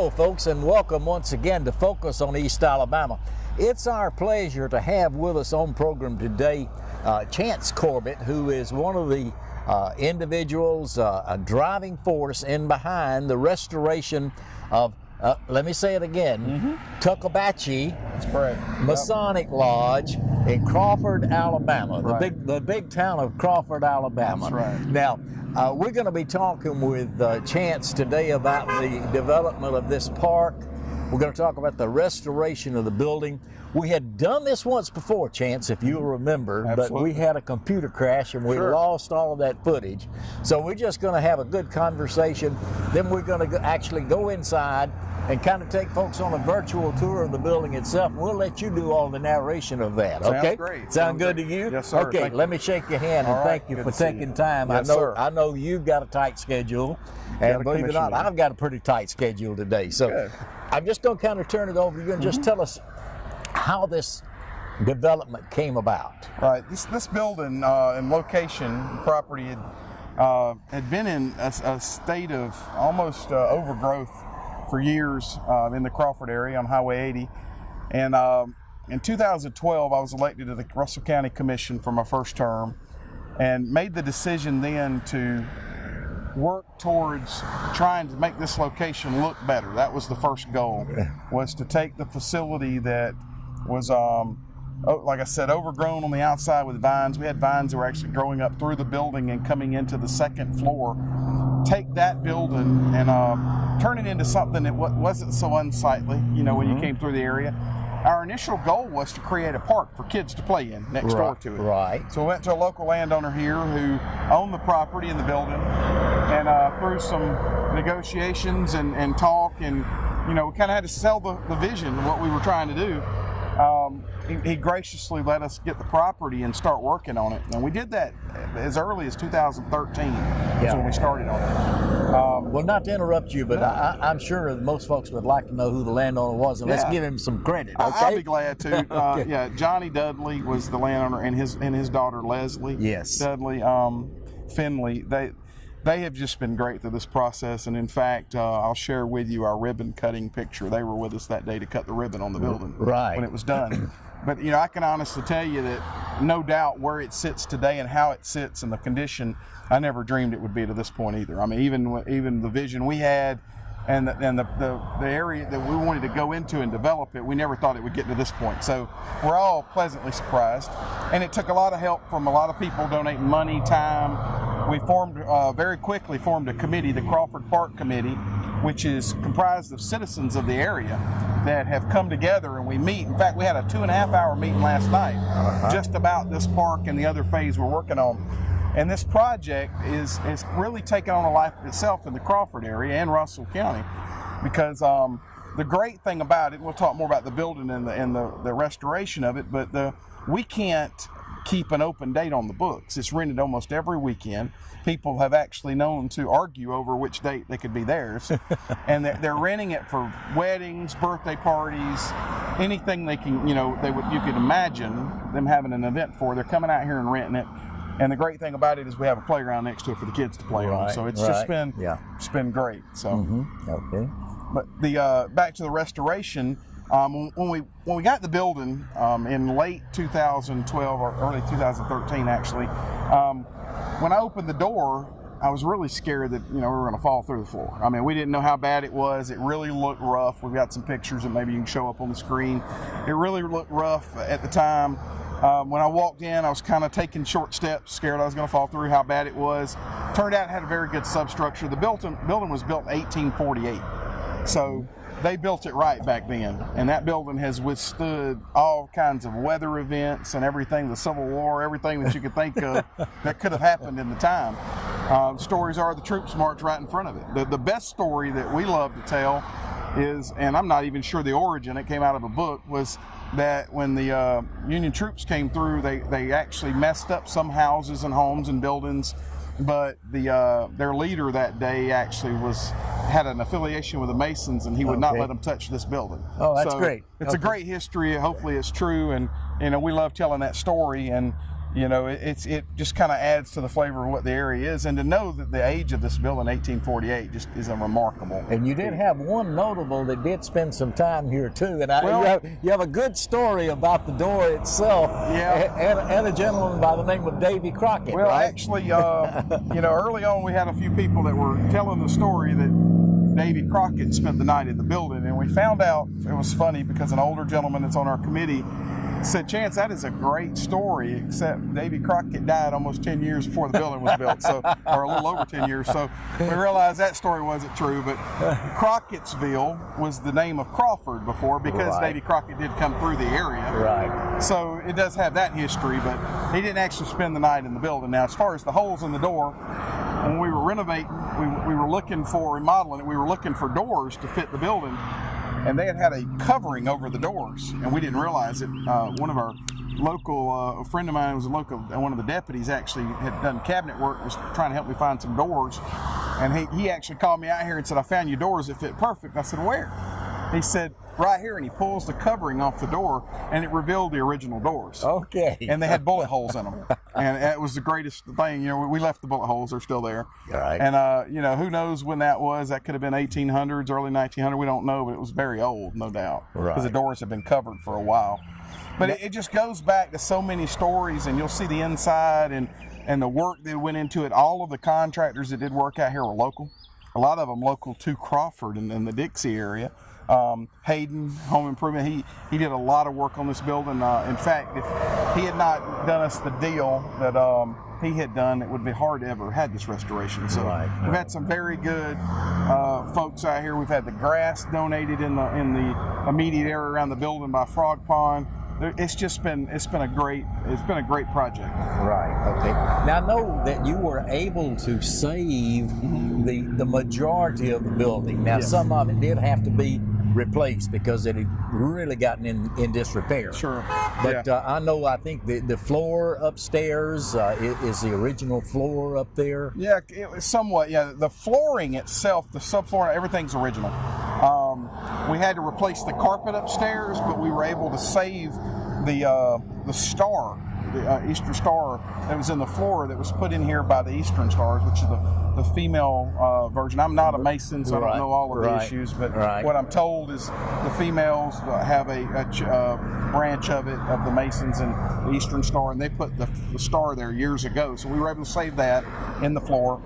Hello folks, and welcome once again to Focus on East Alabama. It's our pleasure to have with us on program today Chance Corbett, who is one of the individuals, a driving force in behind the restoration of, let me say it again, Tuckabatchee Masonic Lodge in Crawford, Alabama, the big town of Crawford, Alabama. That's right. Now, we're going to be talking with Chance today about the development of this park. We're going to talk about the restoration of the building. We had done this once before, Chance, if you'll remember, but we had a computer crash and we lost all of that footage. So we're just going to have a good conversation. Then we're going to actually go inside and kind of take folks on a virtual tour of the building itself. We'll let you do all the narration of that, okay? Sounds great. Sound good to you? Yes, sir. Okay, let me shake your hand and thank you for taking time. Yes, sir. I know you've got a tight schedule, and believe it or not, I've got a pretty tight schedule today. So I'm just going to kind of turn it over to you and just tell us how this development came about. Right. This building and location, property had been in a state of almost overgrowth for years in the Crawford area on Highway 80. And in 2012, I was elected to the Russell County Commission for my first term and made the decision then to work towards trying to make this location look better. That was the first goal, was to take the facility that was, like I said, overgrown on the outside with vines. We had vines that were actually growing up through the building and coming into the second floor. Take that building and turn it into something that wasn't so unsightly, you know, when you came through the area. Our initial goal was to create a park for kids to play in next door to it. Right. So we went to a local landowner here who owned the property in the building, and through some negotiations and talk, and you know, we kind of had to sell the vision of what we were trying to do. He graciously let us get the property and start working on it, and we did that as early as 2013. That's when we started on it. Well, not to interrupt you, but I'm sure most folks would like to know who the landowner was, and let's give him some credit. Okay? I'll be glad to. Yeah, Johnny Dudley was the landowner, and his daughter Leslie. Yes. Dudley, Finley. They have just been great through this process, and in fact, I'll share with you our ribbon cutting picture. They were with us that day to cut the ribbon on the building when it was done. But you know, I can honestly tell you that no doubt where it sits today and how it sits and the condition, I never dreamed it would be to this point either. I mean, even the vision we had and the area that we wanted to go into and develop it, we never thought it would get to this point. So we're all pleasantly surprised, and it took a lot of help from a lot of people donating money, time. We very quickly formed a committee, the Crawford Park Committee, which is comprised of citizens of the area that have come together, and we meet. In fact, we had a 2.5-hour meeting last night just about this park and the other phase we're working on. And this project is really taken on a life of itself in the Crawford area and Russell County, because the great thing about it, we'll talk more about the building and the restoration of it, but we can't keep an open date on the books. It's rented almost every weekend. People have actually known to argue over which date they could be theirs. And they're renting it for weddings, birthday parties, anything they can, you know, you could imagine them having an event for. They're coming out here and renting it. And the great thing about it is we have a playground next to it for the kids to play on. So it's just been it's been great. So but the back to the restoration. When we got the building in late 2012 or early 2013, actually, when I opened the door, I was really scared that, you know, we were going to fall through the floor. I mean, we didn't know how bad it was. It really looked rough. We've got some pictures that maybe you can show up on the screen. It really looked rough at the time. When I walked in, I was kind of taking short steps, scared I was going to fall through, how bad it was. Turned out it had a very good substructure. The building was built in 1848. So they built it right back then, and that building has withstood all kinds of weather events and everything, the Civil War, everything that you could think of that could have happened in the time. Stories are the troops marched right in front of it. The best story that we love to tell is, and I'm not even sure the origin, it came out of a book, was that when the Union troops came through, they actually messed up some houses and homes and buildings, but their leader that day actually had an affiliation with the Masons, and he would not let them touch this building. Oh, that's great. It's a great history. Hopefully it's true, and you know, we love telling that story. And You know, it just kind of adds to the flavor of what the area is, and to know that the age of this building, 1848, just is remarkable. And you did have one notable that did spend some time here too, and you have a good story about the door itself. Yeah. And a gentleman by the name of Davy Crockett. Well, right? actually, you know, early on we had a few people that were telling the story that Davy Crockett spent the night in the building, and we found out, it was funny because an older gentleman that's on our committee said, Chance, that is a great story, except Davy Crockett died almost 10 years before the building was built, so, or a little over 10 years. So we realized that story wasn't true, but Crockettsville was the name of Crawford before, because Davy Crockett did come through the area. Right. So it does have that history, but he didn't actually spend the night in the building. Now, as far as the holes in the door, when we were renovating, we were looking for remodeling it, we were looking for doors to fit the building. And they had a covering over the doors, and we didn't realize it. One of our local, a friend of mine was one of the deputies actually had done cabinet work, was trying to help me find some doors. And he actually called me out here and said, I found you doors that fit perfect. I said, where? He said, right here, and he pulls the covering off the door, and it revealed the original doors. Okay. And they had bullet holes in them, and it was the greatest thing. You know, we left the bullet holes; they're still there. Right. And you know, who knows when that was? That could have been 1800s, early 1900s. We don't know, but it was very old, no doubt, because the doors have been covered for a while. But it just goes back to so many stories, and you'll see the inside and the work that went into it. All of the contractors that did work out here were local. A lot of them local to Crawford and in the Dixie area. Hayden Home Improvement, he did a lot of work on this building. In fact, if he had not done us the deal that he had done, it would be hard to ever had this restoration. So we've had some very good folks out here. We've had the grass donated in the immediate area around the building by Frog Pond. It's been a great project. Right. Okay. Now I know that you were able to save the majority of the building. Now some of it did have to be replaced because it had really gotten in disrepair. Sure. But I think the floor upstairs is the original floor up there. Yeah, it was somewhat. Yeah, the flooring itself, the subfloor, everything's original. We had to replace the carpet upstairs, but we were able to save the star, the Eastern Star that was in the floor that was put in here by the Eastern Stars, which is the female version. I'm not a Mason, so I don't know all of the issues, but what I'm told is the females have a branch of the Masons and the Eastern Star, and they put the star there years ago. So we were able to save that in the floor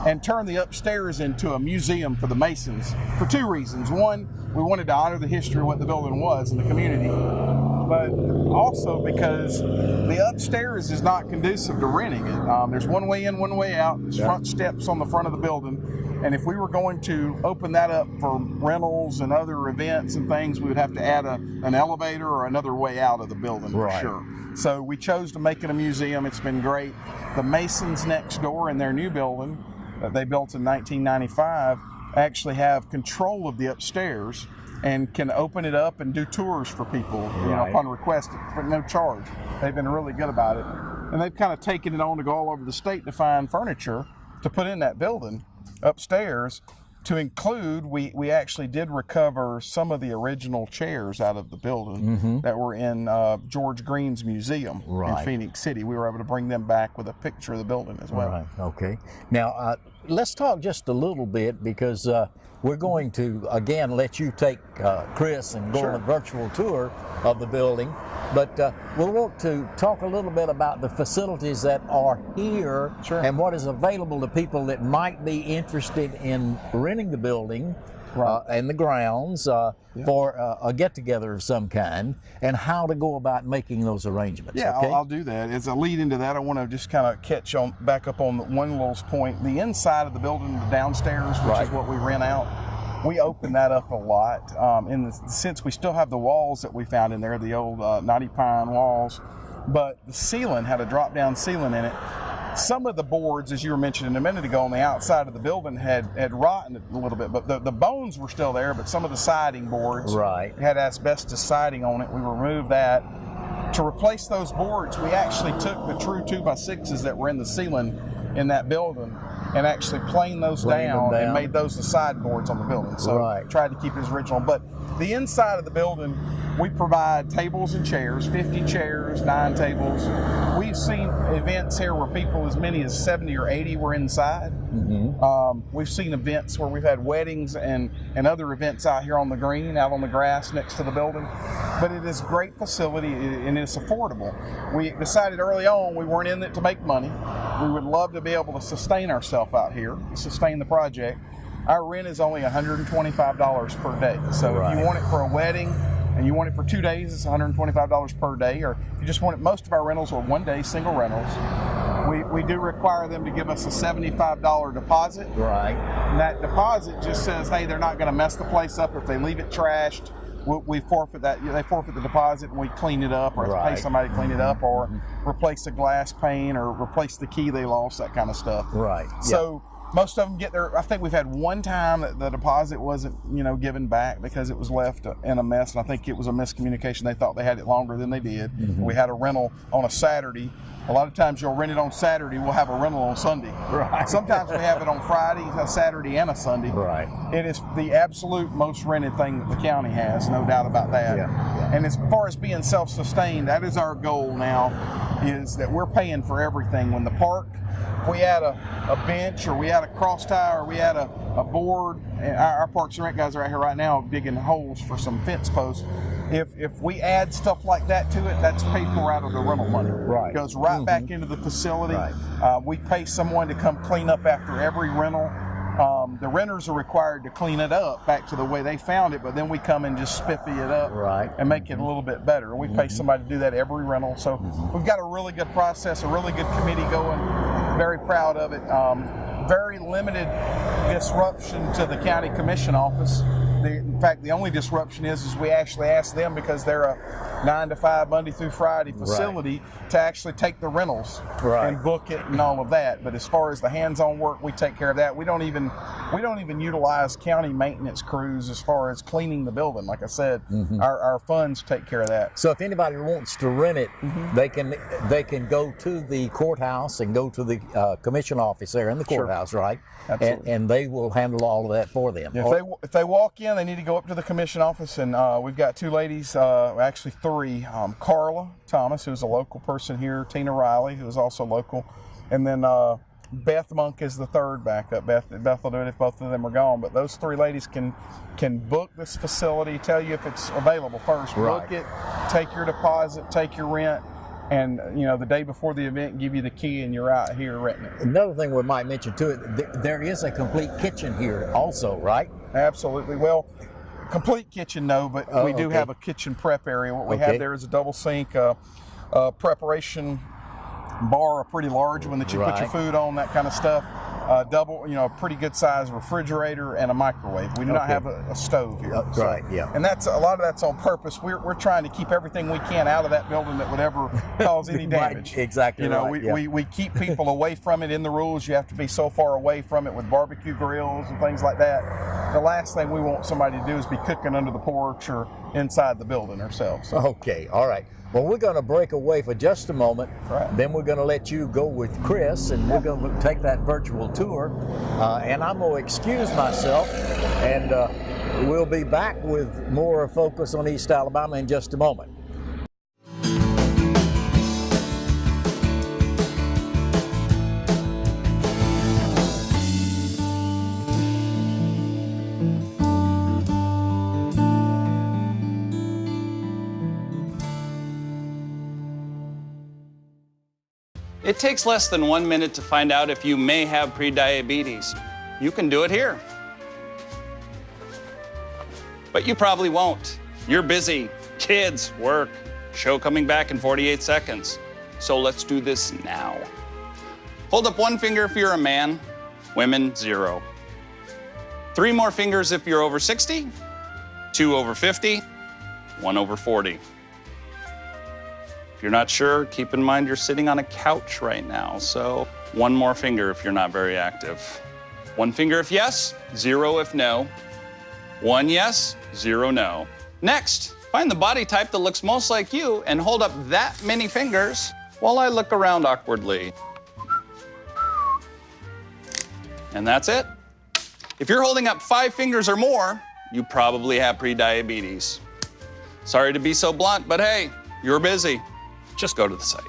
and turn the upstairs into a museum for the Masons for two reasons. One, we wanted to honor the history of what the building was in the community, but also because the upstairs is not conducive to renting it. There's one way in, one way out. There's front steps on the front of the building, and if we were going to open that up for rentals and other events and things, we would have to add an elevator or another way out of the building for sure. So we chose to make it a museum. It's been great. The Masons next door in their new building that they built in 1995 actually have control of the upstairs and can open it up and do tours for people, you know, upon request for no charge. They've been really good about it. And they've kind of taken it on to go all over the state to find furniture to put in that building upstairs. To include, we actually did recover some of the original chairs out of the building that were in George Green's museum in Phoenix City. We were able to bring them back with a picture of the building as well. Right. Okay. Now, let's talk just a little bit, because we're going to, again, let you take Chris and go on a virtual tour of the building. But we'll want to talk a little bit about the facilities that are here and what is available to people that might be interested in renting the building and the grounds for a get-together of some kind, and how to go about making those arrangements. Yeah, okay? I'll do that. As a lead into that, I want to just kind of back up on one little point. The inside of the building, the downstairs, which is what we rent out, we open that up a lot in the sense we still have the walls that we found in there, the old knotty pine walls, but the ceiling had a drop-down ceiling in it. Some of the boards, as you were mentioning a minute ago, on the outside of the building had rotten a little bit, but the bones were still there, but some of the siding boards had asbestos siding on it. We removed that. To replace those boards, we actually took the true 2x6s that were in the ceiling in that building and actually planed those down and made those the sideboards on the building. So tried to keep it as original. But the inside of the building, We provide tables and chairs, 50 chairs, 9 tables. We've seen events here where people as many as 70 or 80 were inside. We've seen events where we've had weddings and other events out here on the green, out on the grass next to the building. But it is a great facility and it's affordable. We decided early on we weren't in it to make money. We would love to be able to sustain ourselves out here, sustain the project. Our rent is only $125 per day. So if you want it for a wedding and you want it for 2 days, it's $125 per day. Or if you just want it, most of our rentals are 1 day single rentals. We do require them to give us a $75 deposit. And that deposit just says, hey, they're not going to mess the place up if they leave it trashed. We forfeit that. They forfeit the deposit and we clean it up, or pay somebody to clean it up, or replace the glass pane, or replace the key they lost, that kind of stuff. So most of them get their. I think we've had one time that the deposit wasn't, given back because it was left in a mess, and I think it was a miscommunication. They thought they had it longer than they did. We had a rental on a Saturday. A lot of times you'll rent it on Saturday, we'll have a rental on Sunday. Sometimes we have it on Friday, a Saturday, and a Sunday. It is the absolute most rented thing that the county has, no doubt about that. And as far as being self-sustained, that is our goal now, is that we're paying for everything. When the park, if we add a bench, or we add a cross tie, or we add a board, and our Parks and Rec guys are out here right now digging holes for some fence posts. If we add stuff like that to it, that's paid for out of the rental money. It goes right back into the facility. We pay someone to come clean up after every rental. The renters are required to clean it up back to the way they found it, but then we come and just spiffy it up and make it a little bit better. We pay somebody to do that every rental. So we've got a really good process, a really good committee going. Very proud of it. Very limited disruption to the county commission office. In fact, the only disruption is we actually ask them, because they're a 9 to 5 Monday through Friday facility, to actually take the rentals and book it and all of that. But as far as the hands-on work, we take care of that. We don't even utilize county maintenance crews as far as cleaning the building. Like I said, our funds take care of that. So if anybody wants to rent it, they can go to the courthouse and go to the commission office there in the courthouse, right? Absolutely. And they will handle all of that for them. If they walk in, they need to go up to the commission office, and we've got 2 ladies, actually 3. Carla Thomas, who's a local person here, Tina Riley, who is also local, and then Beth Monk is the 3rd backup. Beth will do it if both of them are gone, but those 3 ladies can book this facility, tell you if it's available first, book it, take your deposit, take your rent, and the day before the event, give you the key, and you're out here renting it. Another thing we might mention too, there is a complete kitchen here also, right? Absolutely. Well, complete kitchen, no, but we do have a kitchen prep area. What we have there is a double sink, preparation bar, a pretty large one that you put your food on, that kind of stuff. Double, a pretty good size refrigerator and a microwave. We do not have a stove here. And that's a lot of that's on purpose. We're trying to keep everything we can out of that building that would ever cause any damage. We keep people away from it in the rules. You have to be so far away from it with barbecue grills and things like that. The last thing we want somebody to do is be cooking under the porch or inside the building ourselves. So. Okay, all right. Well, we're going to break away for just a moment. Then we're going to let you go with Chris, and we're going to take that virtual tour. And I'm going to excuse myself, and we'll be back with more focus on East Alabama in just a moment. It takes less than 1 minute to find out if you may have prediabetes. You can do it here. But you probably won't. You're busy. Kids, work, show coming back in 48 seconds. So let's do this now. Hold up 1 finger if you're a man, women 0. 3 more fingers if you're over 60, 2 over 50, 1 over 40. If you're not sure, keep in mind you're sitting on a couch right now, so 1 more finger if you're not very active. 1 finger if yes, 0 if no. 1 yes, 0 no. Next, find the body type that looks most like you and hold up that many fingers while I look around awkwardly. And that's it. If you're holding up 5 fingers or more, you probably have prediabetes. Sorry to be so blunt, but hey, you're busy. Just go to the site.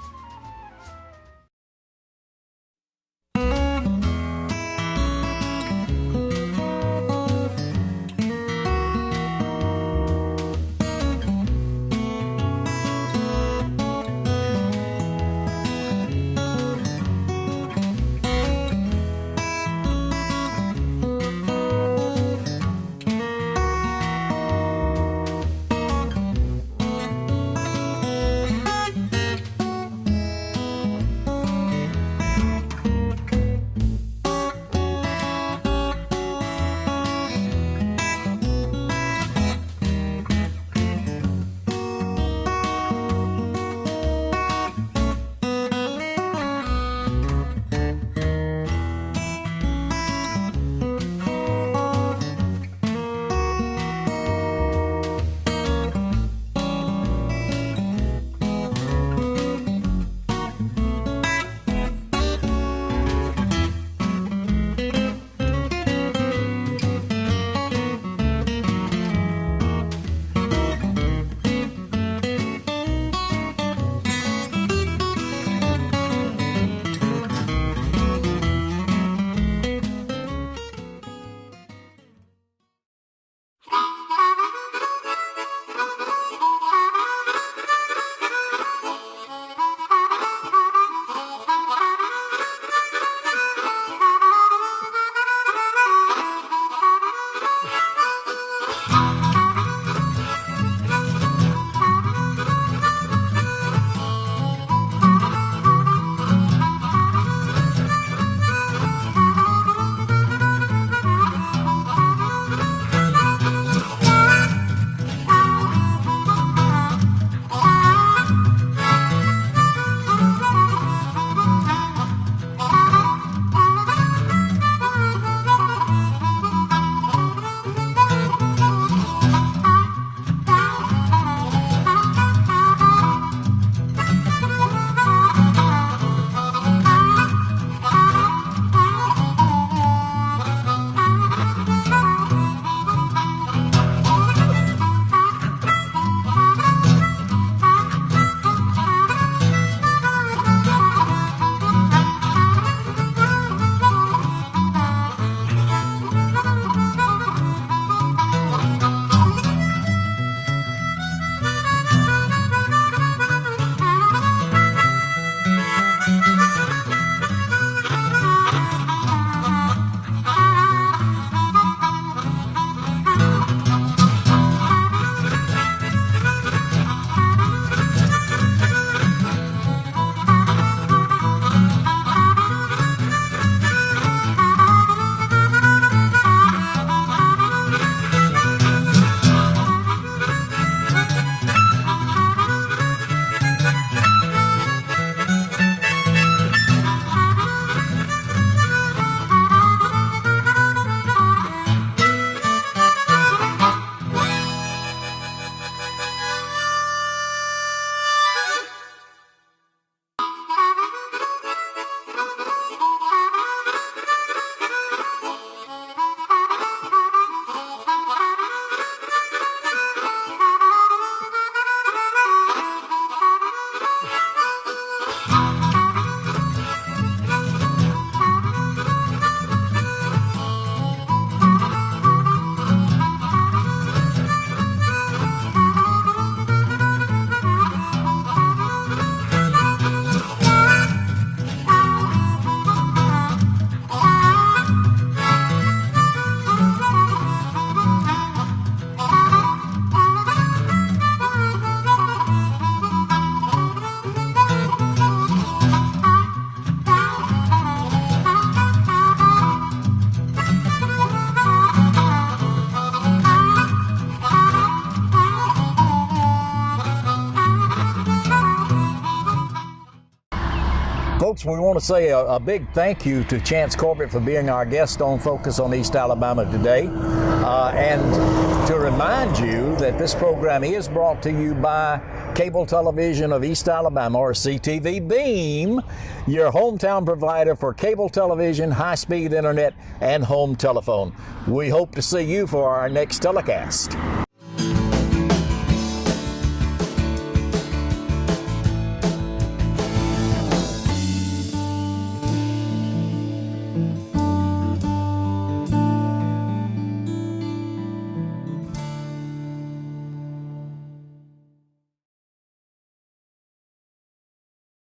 Folks, we want to say a big thank you to Chance Corbett for being our guest on Focus on East Alabama today. And to remind you that this program is brought to you by Cable Television of East Alabama, or CTV Beam, your hometown provider for cable television, high-speed internet, and home telephone. We hope to see you for our next telecast.